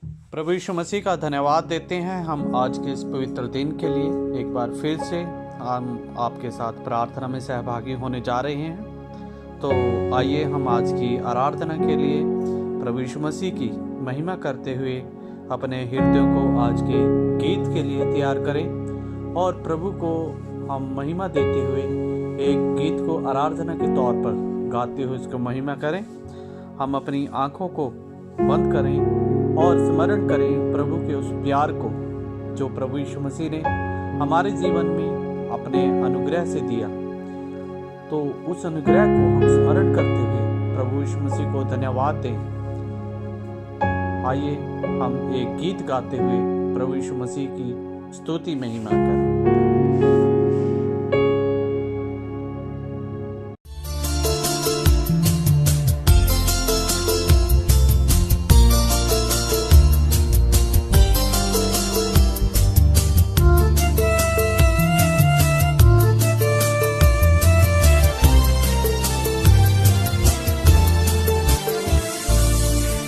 प्रभु यीशु मसीह का धन्यवाद देते हैं हम आज के इस पवित्र दिन के लिए। एक बार फिर से हम आपके साथ प्रार्थना में सहभागी होने जा रहे हैं। तो आइए हम आज की आराधना के लिए प्रभु यीशु मसीह की महिमा करते हुए अपने हृदयों को आज के गीत के लिए तैयार करें और प्रभु को हम महिमा देते हुए एक गीत को आराधना के तौर पर गाते हुए उसको महिमा करें। हम अपनी आँखों को बंद करें और स्मरण करें प्रभु के उस प्यार को जो प्रभु यीशु मसीह ने हमारे जीवन में अपने अनुग्रह से दिया। तो उस अनुग्रह को हम स्मरण करते हुए प्रभु यीशु मसीह को धन्यवाद दें। आइए हम एक गीत गाते हुए प्रभु यीशु मसीह की स्तुति महिमा करें।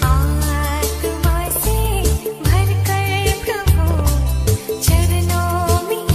आत्मा से भरकर प्रभु चरणों में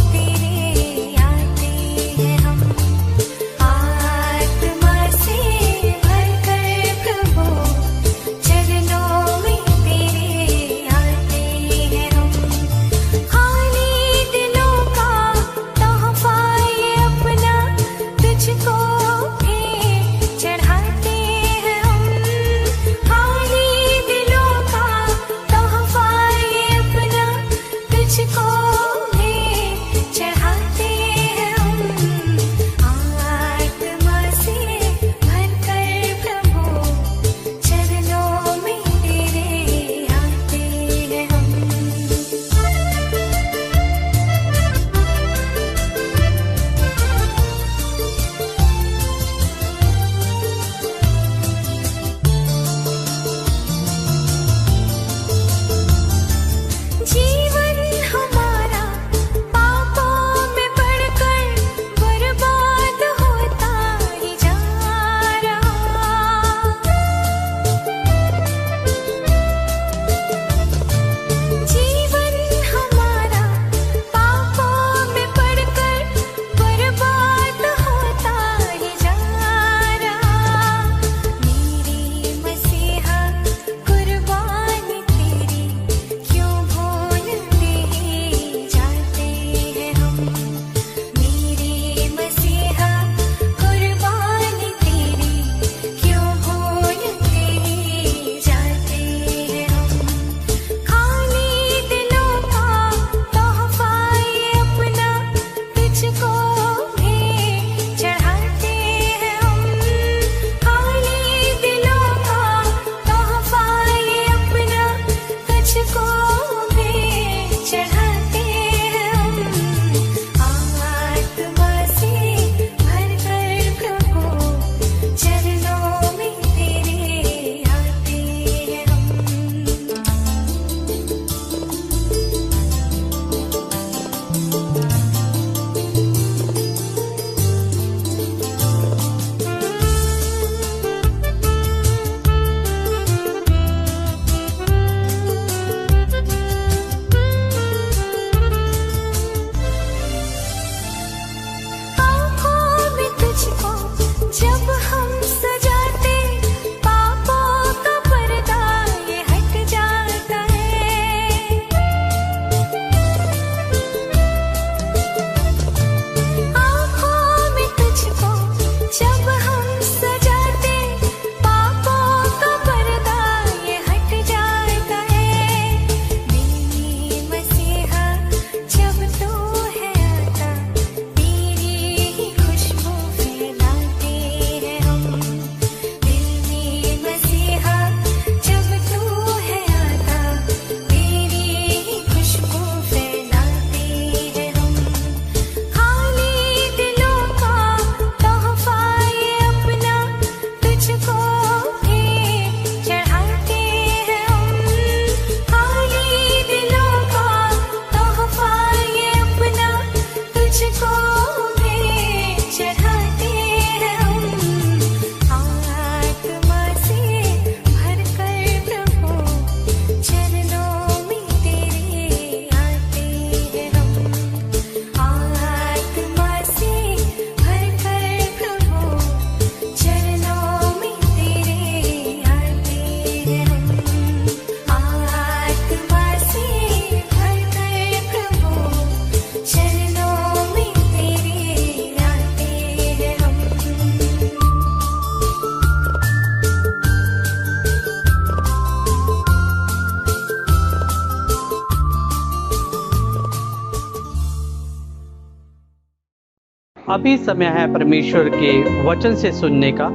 अभी समय है परमेश्वर के वचन से सुनने का।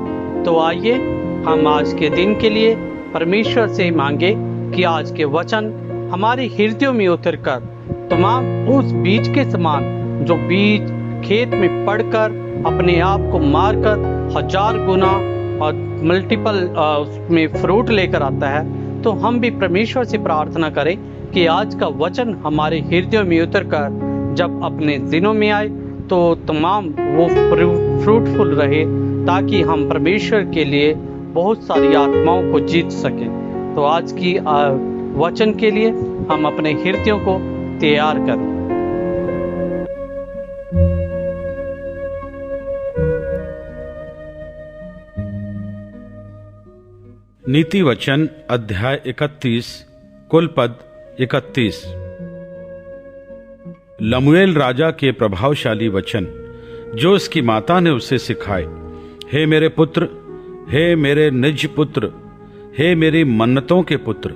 तो आइए हम आज के दिन के लिए परमेश्वर से मांगे कि आज के वचन हमारे हृदयों में उतरकर तमाम उस बीज के समान, जो बीज खेत में पड़कर अपने आप को मारकर 1000 गुना और मल्टीपल उसमें फ्रूट लेकर आता है, तो हम भी परमेश्वर से प्रार्थना करें कि आज का वचन हमारे हृदयों में उतरकर जब अपने दिनों में आए तो तमाम वो फ्रूटफुल रहे, ताकि हम परमेश्वर के लिए बहुत सारी आत्माओं को जीत सकें। तो आज की वचन के लिए हम अपने हृदयों को तैयार करें। नीति वचन अध्याय 31 कुल पद 31। लमुएल राजा के प्रभावशाली वचन जो उसकी माता ने उसे सिखाए। हे मेरे पुत्र, हे मेरे निज पुत्र, हे मेरी मन्नतों के पुत्र,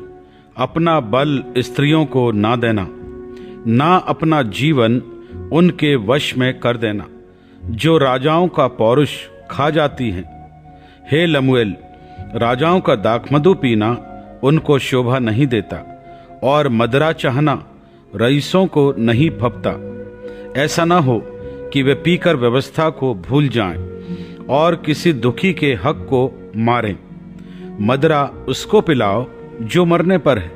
अपना बल स्त्रियों को ना देना, ना अपना जीवन उनके वश में कर देना, जो राजाओं का पौरुष खा जाती हैं। हे लमुएल, राजाओं का दाखमधु पीना उनको शोभा नहीं देता, और मदरा चाहना रईसों को नहीं फपता। ऐसा ना हो कि वे पीकर व्यवस्था को भूल जाएं और किसी दुखी के हक को मारें। मदरा उसको पिलाओ जो मरने पर है,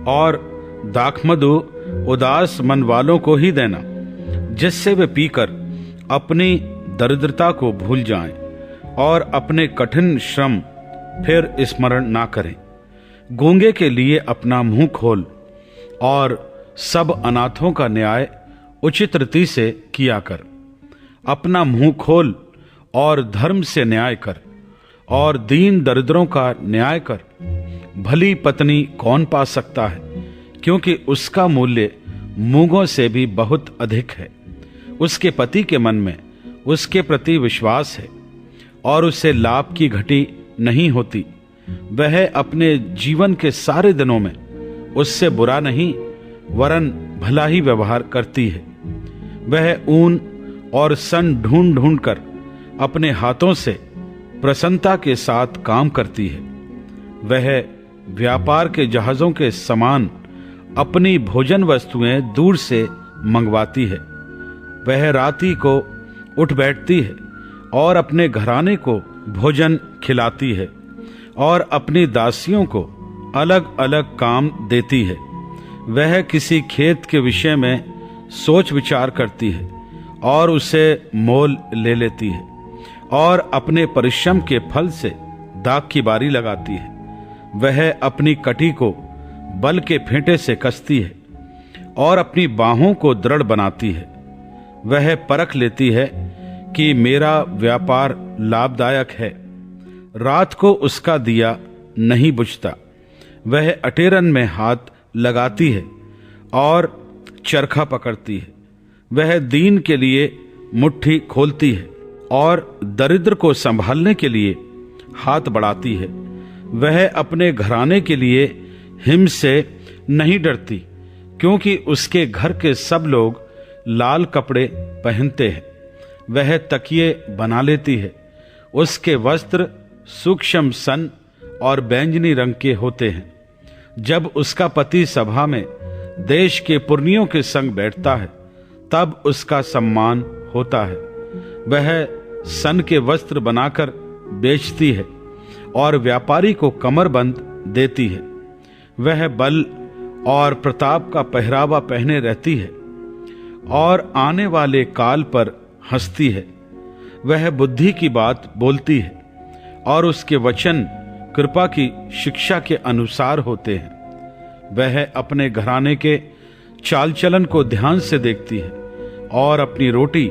और दाखमधु उदास मन वालों को ही देना, जिससे वे पीकर अपनी दरिद्रता को भूल जाएं और अपने कठिन श्रम फिर स्मरण ना करें। गूंगे के लिए अपना मुंह खोल, और सब अनाथों का न्याय उचित रीति से किया कर। अपना मुंह खोल और धर्म से न्याय कर, और दीन दरिद्रों का न्याय कर। भली पत्नी कौन पा सकता है, क्योंकि उसका मूल्य मूंगों से भी बहुत अधिक है। उसके पति के मन में उसके प्रति विश्वास है, और उसे लाभ की घटी नहीं होती। वह अपने जीवन के सारे दिनों में उससे बुरा नहीं वरन भला ही व्यवहार करती है। वह ऊन और सन ढूंढ ढूंढ कर अपने हाथों से प्रसन्नता के साथ काम करती है। वह व्यापार के जहाजों के समान अपनी भोजन वस्तुएं दूर से मंगवाती है। वह राती को उठ बैठती है और अपने घराने को भोजन खिलाती है, और अपनी दासियों को अलग अलग काम देती है। वह किसी खेत के विषय में सोच विचार करती है और उसे मोल ले लेती है, और अपने परिश्रम के फल से दाख की बारी लगाती है। वह अपनी कटी को बल के फेंटे से कसती है और अपनी बाहों को दृढ़ बनाती है। वह परख लेती है कि मेरा व्यापार लाभदायक है। रात को उसका दिया नहीं बुझता। वह अटेरन में हाथ लगाती है और चरखा पकड़ती है। वह दीन के लिए मुट्ठी खोलती है और दरिद्र को संभालने के लिए हाथ बढ़ाती है। वह अपने घराने के लिए हिम से नहीं डरती, क्योंकि उसके घर के सब लोग लाल कपड़े पहनते हैं। वह तकिए बना लेती है। उसके वस्त्र सूक्ष्म सन और बैंगनी रंग के होते हैं। जब उसका पति सभा में देश के पुरनियों के संग बैठता है, तब उसका सम्मान होता है। वह सन के वस्त्र बनाकर बेचती है और व्यापारी को कमरबंद देती है। वह बल और प्रताप का पहरावा पहने रहती है और आने वाले काल पर हंसती है। वह बुद्धि की बात बोलती है और उसके वचन कृपा की शिक्षा के अनुसार होते हैं। वह अपने घराने के चाल चलन को ध्यान से देखती है और अपनी रोटी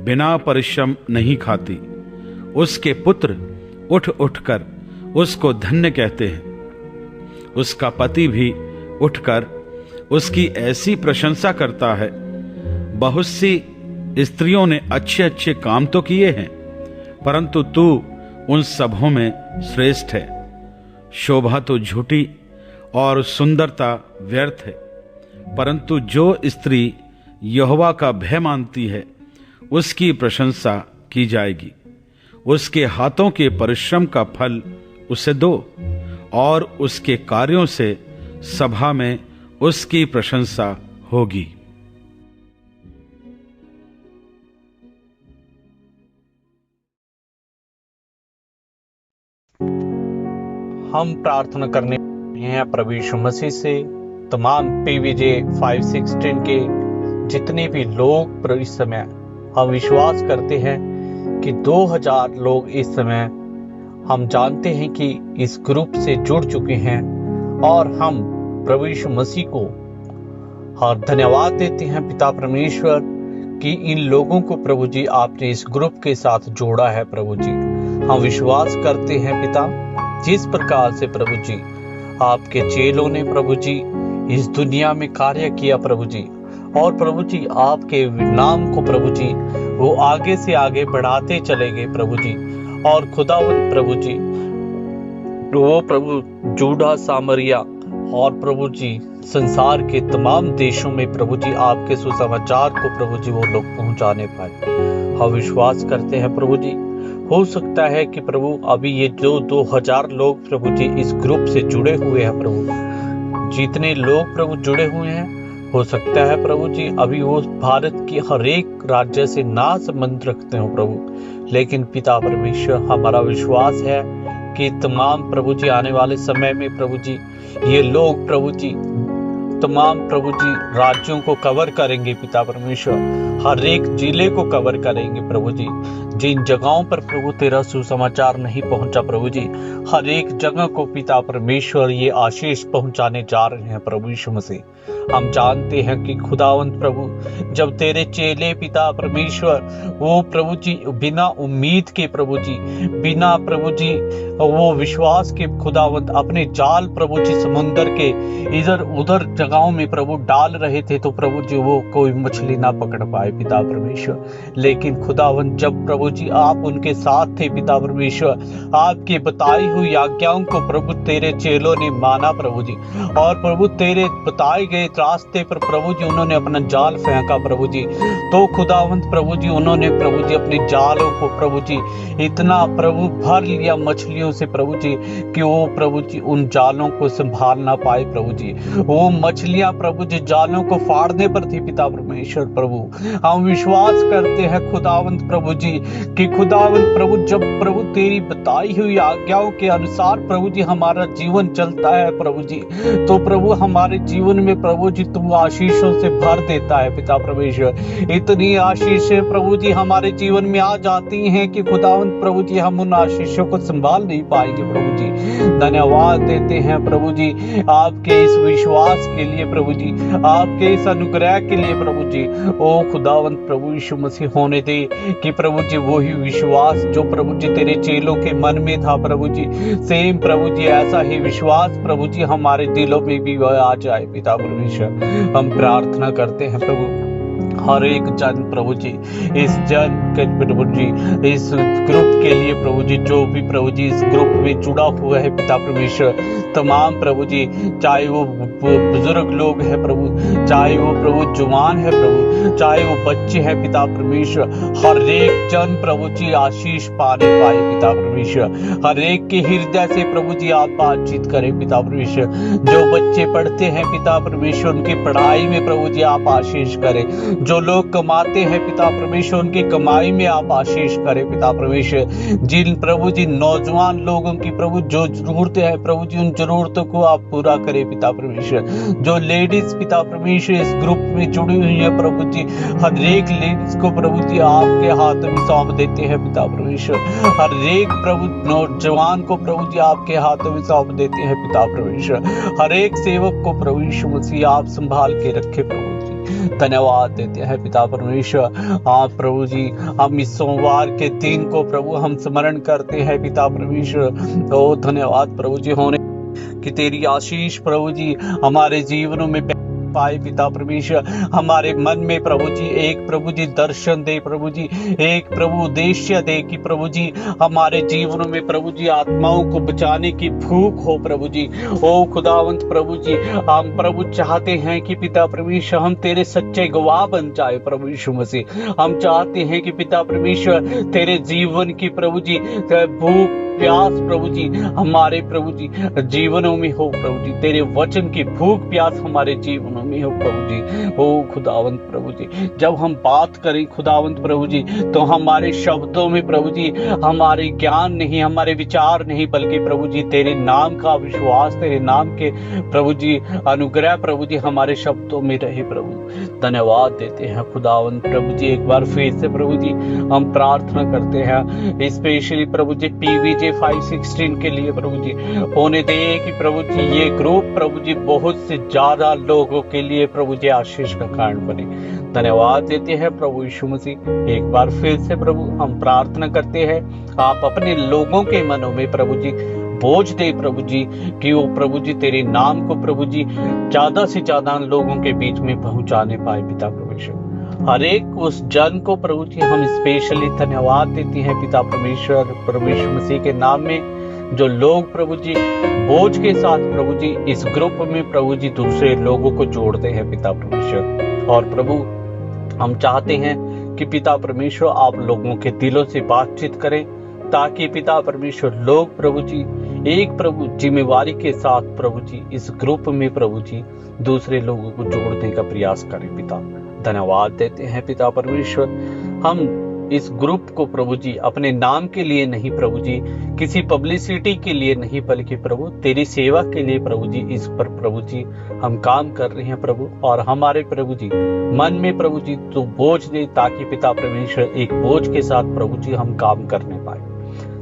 बिना परिश्रम नहीं खाती। उसके पुत्र उठ उठकर उसको धन्य कहते हैं। उसका पति भी उठकर उसकी ऐसी प्रशंसा करता है। बहुत सी स्त्रियों ने अच्छे अच्छे काम तो किए हैं, परंतु तू उन सबों में श्रेष्ठ है। शोभा तो झूठी और सुंदरता व्यर्थ है, परंतु जो स्त्री यहोवा का भय मानती है उसकी प्रशंसा की जाएगी। उसके हाथों के परिश्रम का फल उसे दो और उसके कार्यों से सभा में उसकी प्रशंसा होगी। हम प्रार्थना करने हैं प्रभु यीशु मसीह से तमाम PVJ 516 के जितने भी लोग इस समय, हम विश्वास करते हैं कि 2000 लोग इस समय हम जानते हैं कि इस ग्रुप से जुड़ चुके हैं, और हम प्रभु यीशु मसीह को और धन्यवाद देते हैं पिता परमेश्वर कि इन लोगों को प्रभु जी आपने इस ग्रुप के साथ जोड़ा है। प्रभु जी हम विश्वास करते हैं पिता, जिस प्रकार से प्रभु जी आपके चेलों ने प्रभु जी इस दुनिया में कार्य किया प्रभु जी, और प्रभु जी आपके नाम को प्रभु जी वो आगे से आगे बढ़ाते चले गए प्रभु जी। और खुदावंद प्रभु जी वो प्रभु जूडा सामरिया और प्रभु जी संसार के तमाम देशों में प्रभु जी आपके सुसमाचार को प्रभु जी वो लोग पहुंचाने पाए। हम विश्वास करते हैं प्रभु जी, हो सकता है कि प्रभु अभी ये जो 2000 लोग प्रभु जी इस ग्रुप से जुड़े हुए हैं प्रभु, जितने लोग प्रभु जुड़े हुए हैं, हो सकता है प्रभु जी अभी वो भारत की हर एक राज्य से ना संबंध रखते हो प्रभु, लेकिन पिता परमेश्वर हमारा विश्वास है कि तमाम प्रभु जी आने वाले समय में प्रभु जी ये लोग प्रभु जी तमाम प्रभु जी राज्यों को कवर करेंगे पिता परमेश्वर, हर एक जिले को कवर करेंगे प्रभु जी। जिन जगहों पर प्रभु तेरा सुसमाचार नहीं पहुंचा प्रभु जी, हर एक जगह को पिता परमेश्वर ये आशीष पहुंचाने जा रहे हैं प्रभु यीशु मसीह। हम जानते हैं कि खुदावंत प्रभु जब तेरे चेले पिता परमेश्वर वो प्रभु जी बिना उम्मीद के प्रभु जी, बिना प्रभु जी वो विश्वास के खुदावंत अपने जाल प्रभु जी समुंदर के इधर उधर जगहों में प्रभु डाल रहे थे, तो प्रभु जी वो कोई मछली ना पकड़ पाए पिता परमेश्वर। लेकिन खुदावंत जब प्रभु जी आप उनके साथ थे पिता परमेश्वर, आपके बताई हुई आज्ञाओं को प्रभु तेरे चेलों ने माना प्रभु जी, और प्रभु तेरे बताए गए रास्ते पर प्रभु जी उन्होंने अपना जाल फेंका प्रभु जी, तो खुदावंत प्रभु जी उन्होंने प्रभु जी अपने जालों को प्रभु जी इतना प्रभु भर लिया मछलियों से प्रभु जी कि वो प्रभु जी उन जालों को संभाल ना पाए प्रभु जी। वो मछलियां प्रभु जी जालों को फाड़ने पर थी पिता परमेश्वर प्रभु। हम विश्वास करते हैं खुदावंत प्रभु जी कि खुदावंत प्रभु जब प्रभु तेरी बताई हुई आज्ञाओं के अनुसार प्रभु जी हमारा जीवन चलता है प्रभु जी, तो प्रभु हमारे जीवन में प्रभु जी तुम आशीषों से भर देता है पिता परमेश्वर। इतनी आशीषें प्रभु जी हमारे जीवन में आ जाती हैं कि खुदावंत प्रभु जी हम उन आशीषों को संभाल नहीं पाएंगे प्रभु जी। धन्यवाद देते हैं प्रभु जी आपके इस विश्वास के लिए प्रभु जी, आपके इस अनुग्रह के लिए प्रभु जी। ओ खुदावंत प्रभु यीशु मसीह होने दे कि प्रभु जी वही विश्वास जो प्रभु जी तेरे चेलों के मन में था प्रभु जी, सेम प्रभु जी ऐसा ही विश्वास प्रभु जी हमारे दिलों में भी आ जाए पिता परमेश्वर। हम प्रार्थना करते हैं प्रभु हर एक जन प्रभु जी, इस जन के प्रभु जी इस ग्रुप के लिए प्रभु जी, जो भी प्रभु जी इस ग्रुप में जुड़ा हुआ है पिता परमेश्वर, तमाम प्रभु जी चाहे वो बुजुर्ग लोग हैं प्रभु, चाहे वो प्रभु जवान है प्रभु, चाहे वो बच्चे हैं पिता परमेश्वर, हर एक जन प्रभु जी आशीष पाने पाए पिता परमेश्वर। हर एक के हृदय से प्रभु जी आप बातचीत करें पिता परमेश्वर। जो बच्चे पढ़ते हैं पिता परमेश्वर उनकी पढ़ाई में प्रभु जी आप आशीष करें, जो लोग कमाते हैं पिता परमेश्वर उनकी कमाई में आप आशीष करें पिता परमेश्वर। जिन प्रभु जी नौजवान लोगों की प्रभु जो जरूरतें हैं प्रभु जी उन जरूरतों को आप पूरा करें पिता परमेश्वर। जो लेडीज पिता परमेश्वर इस ग्रुप में जुड़ी हुई है प्रभु जी, हर एक लेडीज को प्रभु जी आपके हाथ में सौंप देते हैं पिता परमेश्वर। हर एक प्रभु नौजवान को प्रभु जी आपके हाथों में सौंप देते हैं पिता परमेश्वर। हर एक सेवक को प्रभु यीशु मसीह आप संभाल के रखे प्रभु जी। धन्यवाद देते हैं पिता परमेश्वर। आप प्रभु जी हम इस सोमवार के दिन को प्रभु हम स्मरण करते हैं पिता परमेश्वर। ओ धन्यवाद प्रभु जी होने कि तेरी आशीष प्रभु जी हमारे जीवनों में पाए पिता परमेश्वर। हमारे मन में प्रभु जी एक प्रभु जी दर्शन दे प्रभु जी, एक प्रभु उद्देश्य दे कि प्रभु जी हमारे जीवनों में प्रभु जी आत्माओं को बचाने की भूख हो प्रभु जी। ओ खुदावंत प्रभु जी, हम प्रभु चाहते हैं कि पिता परमेश्वर हम तेरे सच्चे गवाह बन जाए प्रभु यीशु मसीह। हम चाहते हैं कि पिता परमेश्वर तेरे जीवन की प्रभु जी भूख प्यास प्रभु जी हमारे प्रभु जी जीवनों में हो प्रभु जी, तेरे वचन की भूख प्यास हमारे जीवनों में हो प्रभु जी। ओ खुदावंत प्रभु जी, जब हम बात करें खुदावंत प्रभु जी तो हमारे शब्दों में प्रभु जी हमारे ज्ञान नहीं, हमारे विचार नहीं, बल्कि प्रभु जी तेरे नाम का विश्वास, तेरे नाम के प्रभु जी अनुग्रह प्रभु जी हमारे शब्दों में रहे प्रभु। धन्यवाद देते हैं खुदावंत प्रभु जी। एक बार फिर से प्रभु जी हम प्रार्थना करते हैं स्पेशली प्रभु जी PVJ 516 के लिए प्रभु जी होने दे कि प्रभु जी ये ग्रुप प्रभु जी बहुत से ज्यादा लोगों के लिए प्रभु जी आशीष का कारण बने। धन्यवाद देते हैं प्रभु यीशु मसीह। एक बार फिर से प्रभु हम प्रार्थना करते हैं आप अपने लोगों के मनों में प्रभु जी बोझ दे प्रभु जी कि वो प्रभु जी तेरे नाम को प्रभु जी ज्यादा से ज्यादा लोगों के बीच में पहुंचाने पाए पिता परमेश्वर। हर एक उस जन को प्रभु जी हम स्पेशली धन्यवाद देते हैं पिता परमेश्वर, प्रभु यीशु मसीह के नाम में जो लोग प्रभु जी बोझ के साथ प्रभु जी इस ग्रुप में प्रभु जी दूसरे लोगों को जोड़ते हैं पिता परमेश्वर। और प्रभु हम चाहते हैं कि पिता परमेश्वर आप लोगों के दिलों से बातचीत करें ताकि पिता परमेश्वर लोग प्रभु जी एक प्रभु जिम्मेवारी के साथ प्रभु जी इस ग्रुप में प्रभु जी दूसरे लोगों को जोड़ने का प्रयास करें पिता। धन्यवाद देते हैं पिता परमेश्वर। हम इस ग्रुप को प्रभु जी अपने नाम के लिए नहीं प्रभु जी, किसी पब्लिसिटी के लिए नहीं, बल्कि प्रभु तेरी सेवा के लिए प्रभु जी इस पर प्रभु जी हम काम कर रहे हैं प्रभु। और हमारे प्रभु जी मन में प्रभु जी तो बोझ दे ताकि पिता परमेश्वर एक बोझ के साथ प्रभु जी हम काम करने पाए।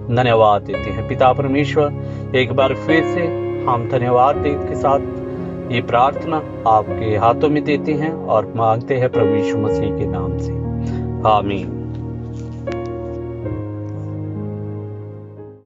धन्यवाद देते हैं पिता परमेश्वर। एक बार फिर से हम धन्यवाद दे के साथ ये प्रार्थना आपके हाथों में देते हैं और मांगते हैं प्रभु यीशु मसीह के नाम से, आमीन।